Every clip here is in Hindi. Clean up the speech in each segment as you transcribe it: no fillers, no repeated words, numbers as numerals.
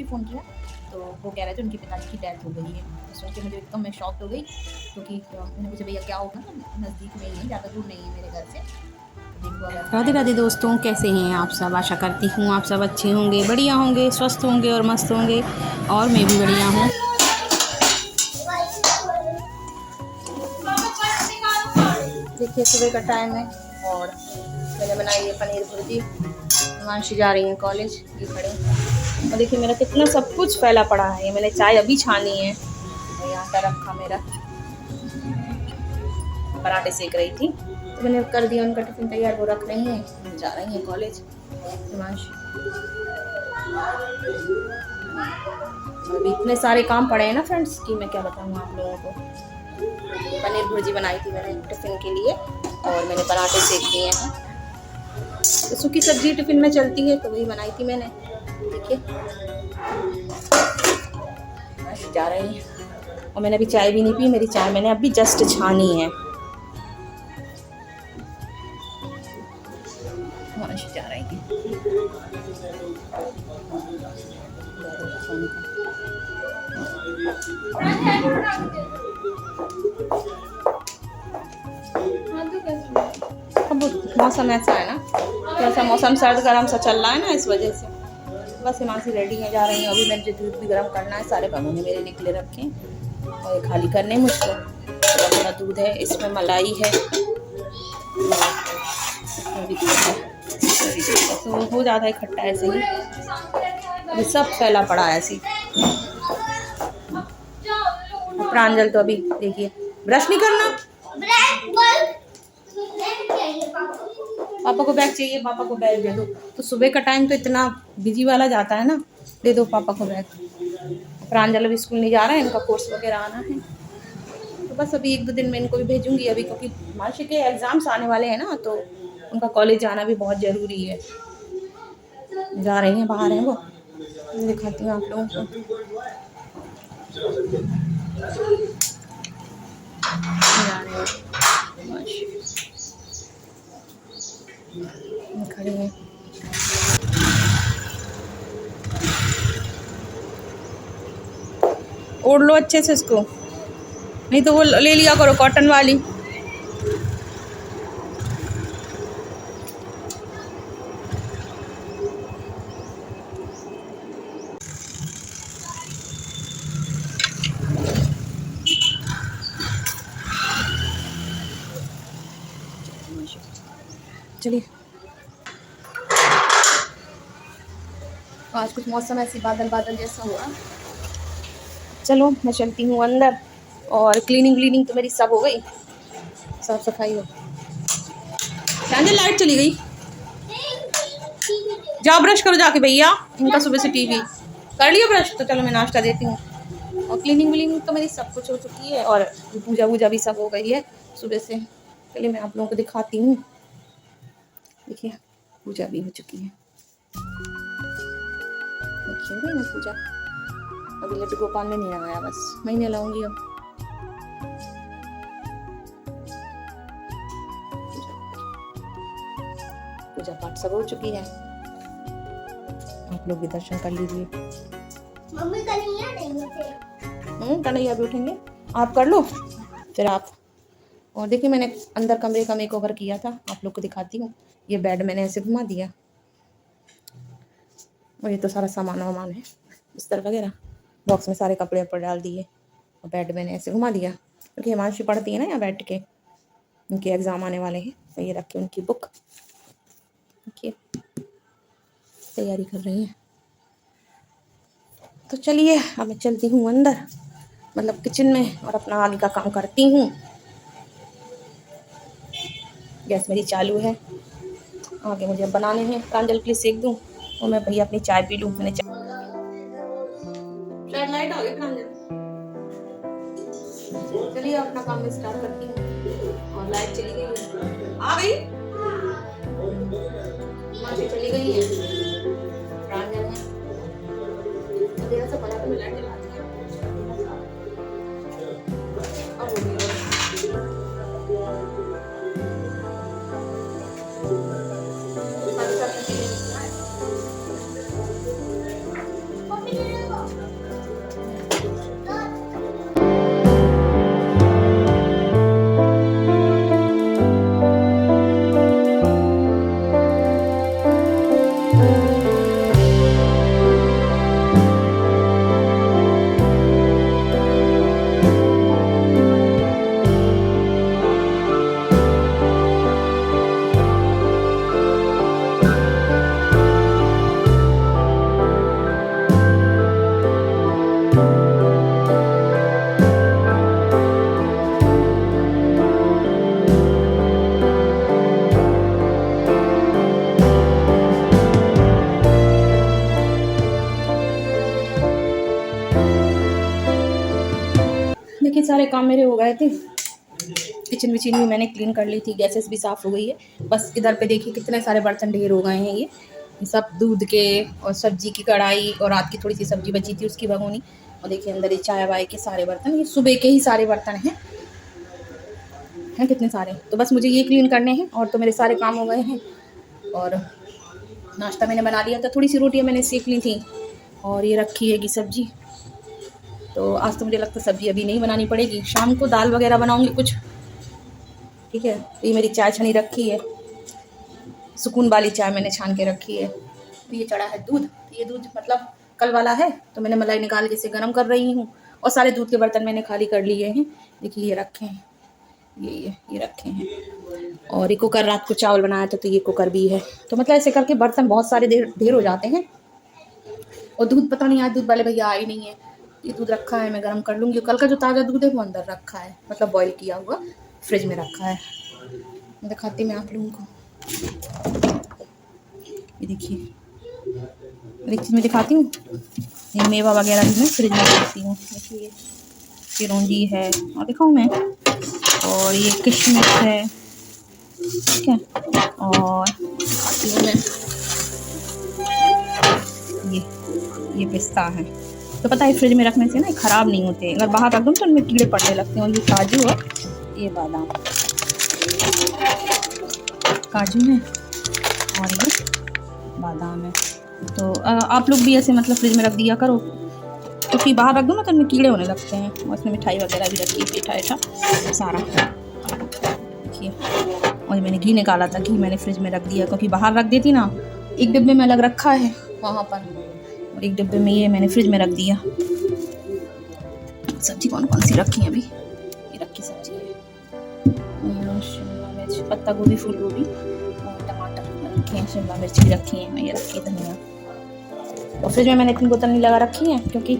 भी फ़ोन किया तो वो कह रहे थे उनके पिताजी की डेथ हो गई है। तो सुन के मुझे एकदम मैं शॉक्ड हो गई, क्योंकि मैंने पूछा भैया क्या होगा, नज़दीक में ही है, ज़्यादा दूर नहीं है मेरे घर से। राधे राधे दोस्तों, कैसे हैं आप सब? आशा करती हूँ आप सब अच्छे होंगे, बढ़िया होंगे, स्वस्थ होंगे और मस्त होंगे, और मैं भी बढ़िया हूँ। देखिए सुबह का टाइम है और मैंने बनाई है पनीर भुर्जी। हिमांशी जा रही है कॉलेज, ये खड़े। और देखिए मेरा कितना सब कुछ फैला पड़ा है। ये मैंने चाय अभी छानी है और यहाँ का रखा मेरा, पराठे सेक रही थी तो मैंने कर दिया उनका टिफिन तैयार, वो रख रही हैं, जा रही हैं कॉलेज हिमांशी। अभी इतने सारे काम पड़े हैं ना फ्रेंड्स कि मैं क्या बताऊँ आप लोगों को। पनीर भुर्जी बनाई थी मैंने टिफ़िन के लिए और मैंने पराठे सेक दिए हैं। तो सूखी सब्जी टिफ़िन में चलती है तो वही बनाई थी मैंने। देखिए जा रही है और मैंने अभी चाय भी नहीं पी, मेरी चाय मैंने अभी जस्ट छानी है। जा रही है अब मौसम ऐसा है ना, थोड़ा सा मौसम सर्द गर्म सा चल रहा है ना, इस वजह से बस हिमांशी रेडी है, जा रही है। अभी मैंने दूध भी गर्म करना है, सारे भगोने मेरे निकले रखे हैं और ये खाली करने मुझको। थोड़ा थोड़ा दूध है, इसमें मलाई है, तो हो जाता है खट्टा ऐसे ही। अभी सब फैला पड़ा है ऐसे। प्रांजल तो अभी देखिए ब्रश नहीं करना, पापा को बैग चाहिए, पापा को बैग दे दो। तो सुबह का टाइम तो इतना बिजी वाला जाता है ना, दे दो पापा को बैग। प्रांजल अभी स्कूल नहीं जा रहा है, इनका कोर्स वगैरह आना है, तो बस अभी 1-2 दिन में इनको भी भेजूंगी अभी, क्योंकि हिमांशी के एग्ज़ाम्स आने वाले हैं ना, तो उनका कॉलेज जाना भी बहुत ज़रूरी है। जा रही हैं, बाहर हैं वो, दिखाती हूँ आप लोगों को। खड़ी हैं, ओढ़ लो अच्छे से इसको, नहीं तो वो ले लिया करो कॉटन वाली। चलिए, आज कुछ मौसम ऐसी बादल बादल जैसा हुआ। चलो मैं चलती हूँ अंदर, और क्लीनिंग तो मेरी सब हो गई, साफ सफाई हो। लाइट चली गई, जाओ ब्रश करो जाके भैया, इनका सुबह से टीवी कर लिया ब्रश। तो चलो मैं नाश्ता देती हूँ, और क्लीनिंग तो मेरी सब कुछ हो चुकी है, और पूजा वूजा भी सब हो गई है सुबह से। चलिए मैं आप लोगों को दिखाती हूँ। देखिए पूजा भी हो चुकी है, देखिए ना पूजा। अभी लड्डू गोपाल ने नहीं लगाया, बस मैं नहीं लाऊंगी अब। पूजा पाठ सब हो चुकी है, आप लोग भी दर्शन कर लीजिए। मम्मी कन्हैया भी उठेंगे, आप कर लो फिर आप। और देखिए मैंने अंदर कमरे का मेकओवर किया था, आप लोग को दिखाती हूँ। ये बेड मैंने ऐसे घुमा दिया, और ये तो सारा सामान वामान है, बिस्तर वगैरह, बॉक्स में सारे कपड़े ऊपर डाल दिए, और बेड मैंने ऐसे घुमा दिया, क्योंकि हिमांशी पढ़ती है ना यहाँ बैठ के, उनके एग्ज़ाम आने वाले हैं। तो ये रख के उनकी बुक देखिए तैयारी कर रही हैं। तो चलिए अब मैं चलती हूँ अंदर, मतलब किचन में, और अपना आगे का काम करती हूँ। गैस मेरी चालू है, आगे मुझे बनाने हैं। प्रांजल के लिए सेक दूँ और मैं भैया अपनी चाय पी लूँ। मैंने शायद लाइट आ गई प्रांजल। चलिए अपना काम स्टार्ट करती हूँ, और लाइट चली गई, आ गई, चली गई है। प्रांजल है, देर से बना तो मैं लाइट जलाती हूँ। सारे काम मेरे हो गए थे। किचन विचन भी मैंने क्लीन कर ली थी, गैसेस भी साफ़ हो गई है। बस इधर पे देखिए कितने सारे बर्तन ढेर हो गए हैं। ये सब दूध के और सब्जी की कढ़ाई और रात की थोड़ी सी सब्जी बची थी उसकी भगोनी। और देखिए अंदर ये चाय वाय के सारे बर्तन, ये सुबह के ही सारे बर्तन हैं कितने सारे। तो बस मुझे ये क्लीन करने हैं और तो मेरे सारे काम हो गए हैं। और नाश्ता मैंने बना लिया था, थोड़ी सी रोटियाँ मैंने सेक ली थी और ये रखी है सब्जी। तो आज तो मुझे लगता है सब्जी अभी नहीं बनानी पड़ेगी, शाम को दाल वगैरह बनाऊंगी कुछ, ठीक है। तो ये मेरी चाय छनी रखी है, सुकून वाली चाय मैंने छान के रखी है। तो ये चढ़ा है दूध, ये दूध मतलब कल वाला है, तो मैंने मलाई निकाल के इसे गर्म कर रही हूँ। और सारे दूध के बर्तन मैंने खाली कर लिए हैं। देखिए ये रखे हैं, ये रखे हैं। और ये कुकर रात को चावल बनाया था, तो ये कुकर भी है। तो मतलब ऐसे करके बर्तन बहुत सारे ढेर हो जाते हैं। और दूध पता नहीं आज दूध वाले भैया आए नहीं है। ये दूध रखा है, मैं गर्म कर लूँगी। कल का जो ताज़ा दूध है वो अंदर रखा है, मतलब बॉईल किया हुआ फ्रिज में रखा है। मैं दिखाती मैं आप लोगों को, ये देखिए एक चीज़ मैं दिखाती हूँ। ये मेवा वगैरह भी मैं फ्रिज में रखती हूँ। देखिए चिरौंजी है और दिखाऊँ मैं, और ये किशमिश है, ठीक है। और दिखाती हूँ मैं, ये पिस्ता है। तो पता है फ्रिज में रखने से ना ख़राब नहीं होते, अगर बाहर रख दूँ तो उनमें कीड़े पड़ने लगते हैं। और ये काजू है, ये बादाम, काजू है और ये बादाम है। तो आप लोग भी ऐसे मतलब फ्रिज में रख दिया करो, क्योंकि बाहर रख दो ना तो उनमें कीड़े होने लगते हैं। और इसमें मिठाई वगैरह भी रखी है, पेठा सारा देखिए। और मैंने घी निकाला था, घी मैंने फ्रिज में रख दिया, क्योंकि बाहर रख देती ना। एक डिब्बे में अलग रखा है वहाँ पर, और एक डिब्बे में ये मैंने फ्रिज में रख दिया। सब्जी कौन कौन सी रखी है अभी, ये रखी सब्जी है, शिमला मिर्च, पत्ता गोभी, फूल गोभी और टमाटर रखे हैं, शिमला मिर्च भी रखी है, मैं ये रखी धनिया। और फ्रिज में मैंने 3 बोतल नहीं लगा रखी हैं, क्योंकि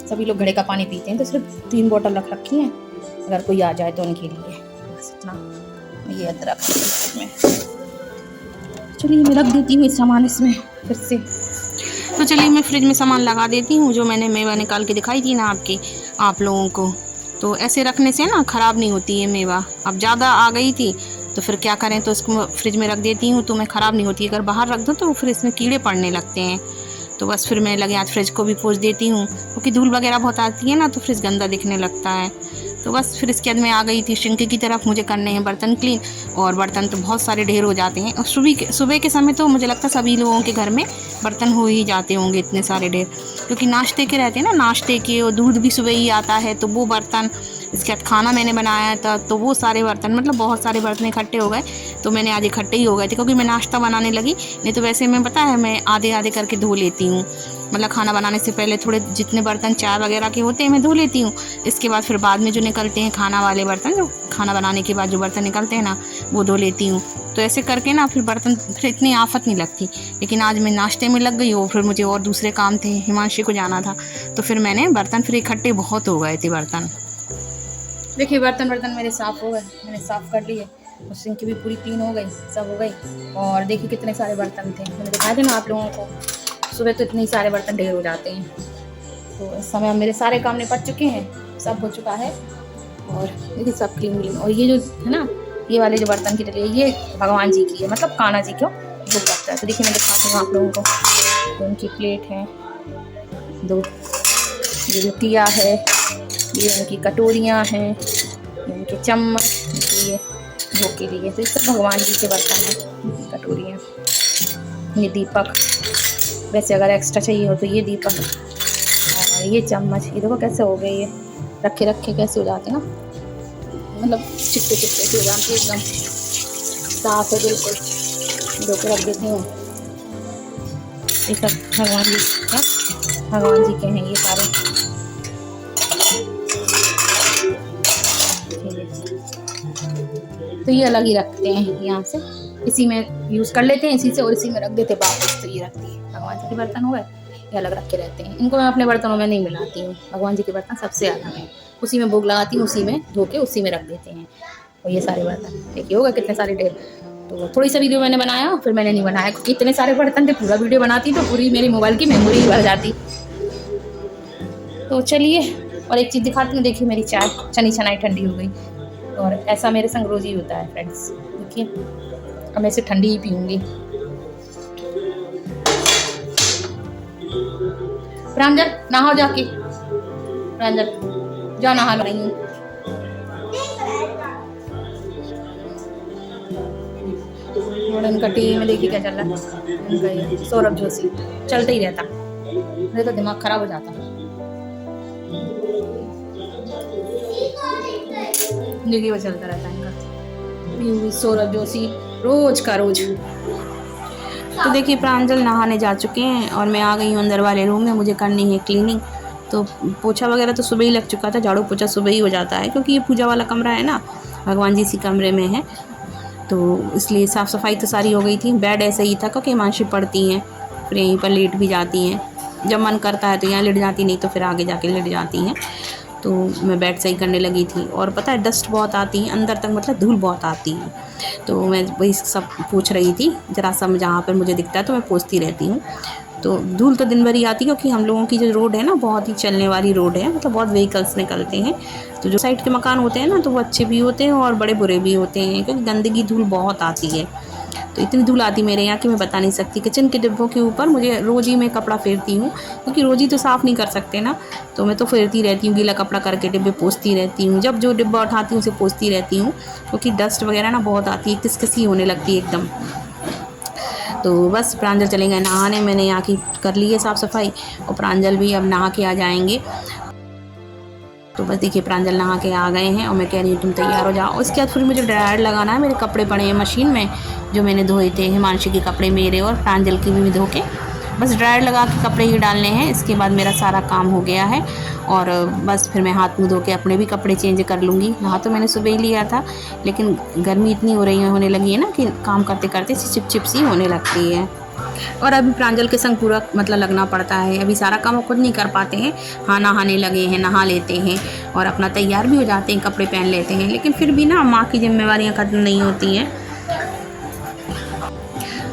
सभी लोग घड़े का पानी पीते हैं, तो सिर्फ 3 बोतल रख रखी हैं, अगर कोई आ जाए तो उनके लिए। बस इतना। ये अदरक इसमें, चलिए मैं रख देती हूँ सामान इसमें फिर से। तो चलिए मैं फ्रिज में सामान लगा देती हूँ, जो मैंने मेवा निकाल के दिखाई थी ना आप लोगों को। तो ऐसे रखने से ना ख़राब नहीं होती है मेवा। अब ज़्यादा आ गई थी तो फिर क्या करें, तो इसको फ्रिज में रख देती हूँ, तो मैं ख़राब नहीं होती। अगर बाहर रख दो तो फिर इसमें कीड़े पड़ने लगते हैं। तो बस फिर मैं लगे आज फ्रिज को भी पोंछ देती हूँ, क्योंकि धूल वगैरह बहुत आती है ना, तो फ्रिज गंदा दिखने लगता है। तो बस फिर इसके बाद मैं आ गई थी सिंक की तरफ, मुझे करने हैं बर्तन क्लीन। और बर्तन तो बहुत सारे ढेर हो जाते हैं, और सुबह के समय तो मुझे लगता है सभी लोगों के घर में बर्तन हो ही जाते होंगे इतने सारे ढेर, क्योंकि नाश्ते के रहते हैं ना, नाश्ते के, और दूध भी सुबह ही आता है, तो वो बर्तन। इसके बाद खाना मैंने बनाया था, तो वो सारे बर्तन, मतलब बहुत सारे बर्तन इकट्ठे हो गए। तो मैंने आज इकट्ठे ही हो गए थे, क्योंकि मैं नाश्ता बनाने लगी। नहीं तो वैसे मैं पता है मैं आधे आधे करके धो लेती हूँ, मतलब खाना बनाने से पहले थोड़े जितने बर्तन चाय वगैरह के होते हैं मैं धो लेती हूँ। इसके बाद फिर बाद में जो निकलते हैं खाना वाले बर्तन, जो खाना बनाने के बाद जो बर्तन निकलते हैं ना, वो धो लेती हूँ। तो ऐसे करके ना फिर बर्तन फिर इतनी आफत नहीं लगती। लेकिन आज मैं नाश्ते में लग गई हूँ, फिर मुझे और दूसरे काम थे, हिमांशी को जाना था, तो फिर मैंने बर्तन फिर इकट्ठे बहुत हो गए थे बर्तन। देखिए बर्तन मेरे साफ़ हो गए, मैंने साफ़ कर लिए। और सिंक भी पूरी क्लीन हो गई, सब हो गई। और देखिए कितने सारे बर्तन थे, मैंने दिखाया थे ना आप लोगों को। सुबह तो इतने सारे बर्तन ढेर हो जाते हैं। तो इस समय मेरे सारे काम निपट चुके हैं, सब हो चुका है। और देखिए सब क्लीन। और ये जो है ना, ये वाले जो बर्तन की डलिया, ये भगवान जी की है, मतलब कान्हा जी क्यों भोग लगता है। तो देखिए मैं दिखाती हूँ आप लोगों को। तो उनकी प्लेट है, 2 ये रोटियाँ है, ये उनकी कटोरियाँ हैं, ये उनके चम्मच, ये भोग के लिए। तो ये सब भगवान जी के बर्तन हैं, कटोरियाँ। ये दीपक, वैसे अगर एक्स्ट्रा चाहिए हो तो ये दीपक। और ये चम्मच, ये देखो कैसे हो गए, ये रखे कैसे हो जाते हैं ना, मतलब चिपके से हो जाते हैं, एकदम साफ है बिल्कुल। धो के रख देती हूँ। ये सब भगवान जी के हैं ये सारे। तो ये अलग ही रखते हैं यहाँ से, इसी में यूज़ कर लेते हैं इसी से, और इसी में रख देते हैं वापस। तो ये रखती है भगवान जी के बर्तन हो गए, ये अलग रख के रहते हैं। इनको मैं अपने बर्तनों में नहीं मिलाती हूँ, भगवान जी के बर्तन सबसे अलग है, उसी में भोग लगाती हूँ, उसी में धो के उसी में रख देते हैं। और ये सारे बर्तन देखिए हो गए कितने सारे ढेर। तो थोड़ी सा वीडियो मैंने बनाया, फिर मैंने नहीं बनाया, क्योंकि इतने सारे बर्तन थे, पूरा वीडियो बनाती तो पूरी मेरी मोबाइल की मेमोरी भर जाती। तो चलिए और एक चीज़ दिखाती हूँ, देखिए मेरी चाय चनी चनाई ठंडी हो गई। और ऐसा मेरे संग रोज़ ही होता है फ्रेंड्स, देखिए अब मैं इसे ठंडी ही पीऊँगी। प्रांजल नहाओ जाके, प्रांजल जा नहा रही हूँ। और इनका टीवी में देखिए क्या चल रहा है, इनका ये सौरभ जोशी चलते ही रहता, मेरा तो दिमाग खराब हो जाता। देखिए वो चलता रहता है इनका सौरभ जोशी रोज का रोज। तो देखिए प्रांजल नहाने जा चुके हैं और मैं आ गई हूँ अंदर वाले रूम में, मुझे करनी है क्लीनिंग। तो पोछा वगैरह तो सुबह ही लग चुका था, झाड़ू पोछा सुबह ही हो जाता है क्योंकि ये पूजा वाला कमरा है ना, भगवान जी सी कमरे में है, तो इसलिए साफ़ सफाई तो सारी हो गई थी। बेड ऐसे ही था क्योंकि हिमांशी पढ़ती हैं, फिर यहीं पर लेट भी जाती हैं, जब मन करता है तो यहाँ लेट जाती, नहीं तो फिर आगे जाके लेट जाती हैं। तो मैं बेड सही करने लगी थी और पता है डस्ट बहुत आती है अंदर तक, मतलब धूल बहुत आती है, तो मैं वही सब पूछ रही थी। ज़रा सा जहाँ पर मुझे दिखता है तो मैं पूछती रहती हूँ। तो धूल तो दिन भर ही आती है क्योंकि हम लोगों की जो रोड है ना बहुत ही चलने वाली रोड है, मतलब बहुत व्हीकल्स निकलते हैं। तो जो साइड के मकान होते हैं ना तो वो अच्छे भी होते हैं और बड़े बुरे भी होते हैं क्योंकि गंदगी धूल बहुत आती है। तो इतनी धूल आती मेरे यहाँ कि मैं बता नहीं सकती। किचन के डिब्बों के ऊपर मुझे रोज़ ही मैं कपड़ा फेरती हूँ क्योंकि रोज़ ही तो साफ़ नहीं कर सकते ना, तो मैं तो फेरती रहती हूँ, गीला कपड़ा करके डिब्बे पोंछती रहती हूँ, जब जो डिब्बा उठाती हूँ उसे पोंछती रहती हूँ क्योंकि डस्ट वगैरह ना बहुत आती है, किसकिसी होने लगती है एकदम। तो बस प्रांजल चले गए नहाने, मैंने यहाँ की कर ली है साफ़ सफाई और प्रांजल भी अब नहा के आ जाएंगे। तो बस देखिए प्रांजल नहा के आ गए हैं और मैं कह रही हूँ तुम तैयार हो जाओ। उसके बाद फिर मुझे ड्रायर लगाना है, मेरे कपड़े पड़े हैं मशीन में जो मैंने धोए थे, हिमांशी के कपड़े मेरे और प्रांजल के भी धो के, बस ड्रायर लगा के कपड़े ही डालने हैं। इसके बाद मेरा सारा काम हो गया है और बस फिर मैं हाथ मुँह धो के अपने भी कपड़े चेंज कर लूँगी। नहा तो मैंने सुबह ही लिया था लेकिन गर्मी इतनी होने लगी है ना कि काम करते करते चिपचिप सी होने लगती है। और अभी प्रांजल के संग पूरा मतलब लगना पड़ता है, अभी सारा काम खुद नहीं कर पाते हैं। हाँ नहाने लगे हैं, नहा लेते हैं और अपना तैयार भी हो जाते हैं, कपड़े पहन लेते हैं, लेकिन फिर भी ना माँ की जिम्मेवारियाँ ख़त्म नहीं होती हैं।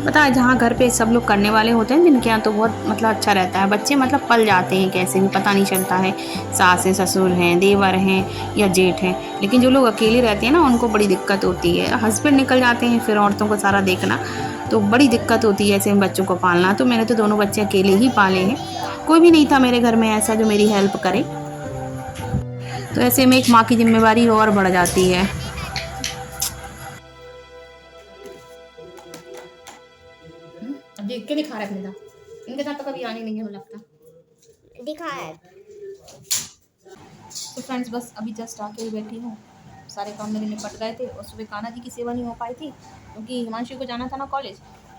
पता है जहाँ घर पे सब लोग करने वाले होते हैं जिनके यहाँ तो बहुत मतलब अच्छा रहता है, बच्चे मतलब पल जाते हैं कैसे भी पता नहीं चलता है, सास हैं, ससुर हैं, देवर हैं या जेठ हैं। लेकिन जो लोग अकेले रहते हैं ना उनको बड़ी दिक्कत होती है, हस्बैंड निकल जाते हैं फिर औरतों को सारा देखना, तो बड़ी दिक्कत होती है ऐसे बच्चों को पालना। तो मैंने तो दोनों बच्चे अकेले ही पाले हैं, कोई भी नहीं था मेरे घर में ऐसा जो मेरी हेल्प करे, तो ऐसे में एक माँ की जिम्मेवारी और बढ़ जाती है। अब देख के दिखा रहा है मेरा, इनके साथ तो कभी आने नहीं है मुझे लगता, दिखा है। तो फ्रेंड्स बस अभी जस्ट आके ही बैठी हूँ, सारे काम मेरे निपट गए थे और सुबह कान्हा जी की सेवा नहीं हो पाई थी क्योंकि हिमांशु को जाना था ना कॉलेज,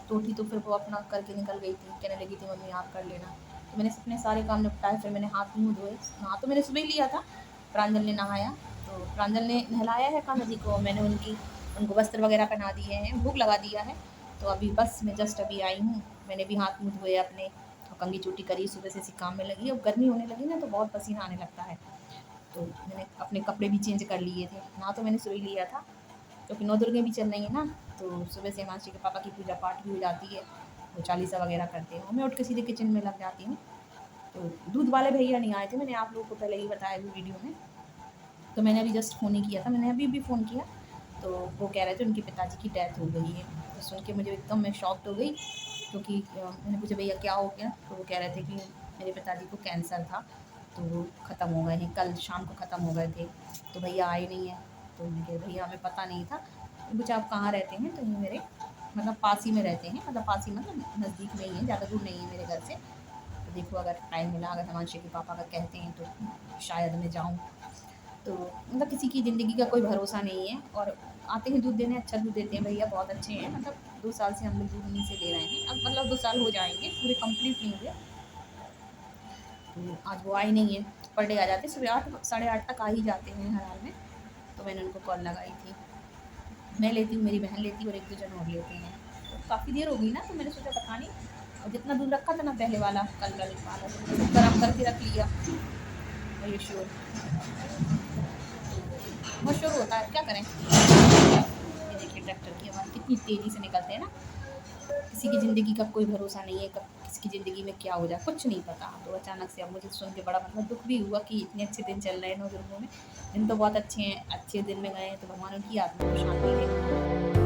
तो उठी तो फिर वो अपना करके निकल गई थी, कहने लगी थी मम्मी आप कर लेना। तो मैंने अपने सारे काम निपटाए, फिर मैंने हाथ मुँह धोए, नहा तो मैंने सुबह ही लिया था, प्रांजल ने नहाया, तो प्रांजल ने नहलाया है कान्हा जी को, मैंने उनको वस्त्र वगैरह पहना दिए हैं, भूख लगा दिया है। तो अभी बस मैं जस्ट अभी आई हूँ, मैंने भी हाथ मुँह धोए अपने, कंघी चोटी करी, सुबह से इसी काम में लगी। और गर्मी होने लगी ना तो बहुत पसीना आने लगता है, तो मैंने अपने कपड़े भी चेंज कर लिए थे, ना तो मैंने सुबह लिया था क्योंकि नौ दुर्गे भी चल रही है ना, तो सुबह से हिमांशी के पापा की पूजा पाठ भी हो जाती है, वो चालीसा वगैरह करते हैं, मैं उठ के सीधे किचन में लग जाती हूँ। तो दूध वाले भैया नहीं आए थे, मैंने आप लोगों को पहले ही बताया भी वीडियो में, तो मैंने अभी जस्ट फ़ोन ही किया था, मैंने अभी भी फ़ोन किया, तो वो कह रहे थे उनके पिताजी की डेथ हो गई है। तो सुन के मुझे एकदम मैं शॉक्ड हो गई क्योंकि मैंने पूछा भैया क्या हो गया, तो वो कह रहे थे कि मेरे पिताजी को कैंसर था तो वो ख़त्म हो गए हैं, कल शाम को ख़त्म हो गए थे, तो भैया आए नहीं हैं। तो मैंने कहा भैया हमें पता नहीं था। पूछा आप कहाँ रहते हैं, तो ये मेरे मतलब पास ही में रहते हैं, मतलब पास ही मतलब नज़दीक में ही है, ज़्यादा दूर नहीं है मेरे घर से। तो देखो अगर टाइम मिला, अगर हिमांशी के पापा का कहते हैं तो शायद मैं जाऊँ। तो मतलब किसी की ज़िंदगी का कोई भरोसा नहीं है, और आते हैं दूध देने, अच्छा दूध देते हैं भैया, बहुत अच्छे हैं, मतलब 2 साल से हम लोग दूध उन्हीं से ले रहे हैं, अब मतलब 2 साल हो जाएंगे, पूरे कंप्लीट नहीं हुए। तो आज वो आए नहीं है, पर डे आ जाते, सुबह 8 साढ़े 8 तक आ ही जाते हैं हर हाल में। तो मैंने उनको कॉल लगाई थी, मैं लेती हूँ, मेरी बहन लेती है और 1-2 जन और लेते हैं। तो काफ़ी देर हो गई ना, तो मैंने सोचा पता नहीं, और जितना दूध रखा था ना पहले वाला कल वाला तो गर्म करके रख लिया, और ये श्योर बहुत शोर होता है, क्या करें। ये देखिए ट्रैक्टर की आवाज़ कितनी तेज़ी से निकलते हैं ना, किसी की ज़िंदगी का कोई भरोसा नहीं है, कब किसकी ज़िंदगी में क्या हो जाए, कुछ नहीं पता। तो अचानक से अब मुझे सुन के बड़ा मतलब दुःख भी हुआ कि इतने अच्छे दिन चल रहे हैं 9 जुर्मों में। दिन तो बहुत अच्छे हैं, अच्छे दिन में गए हैं, तो भगवान उनकी आत्मा को शांति दे।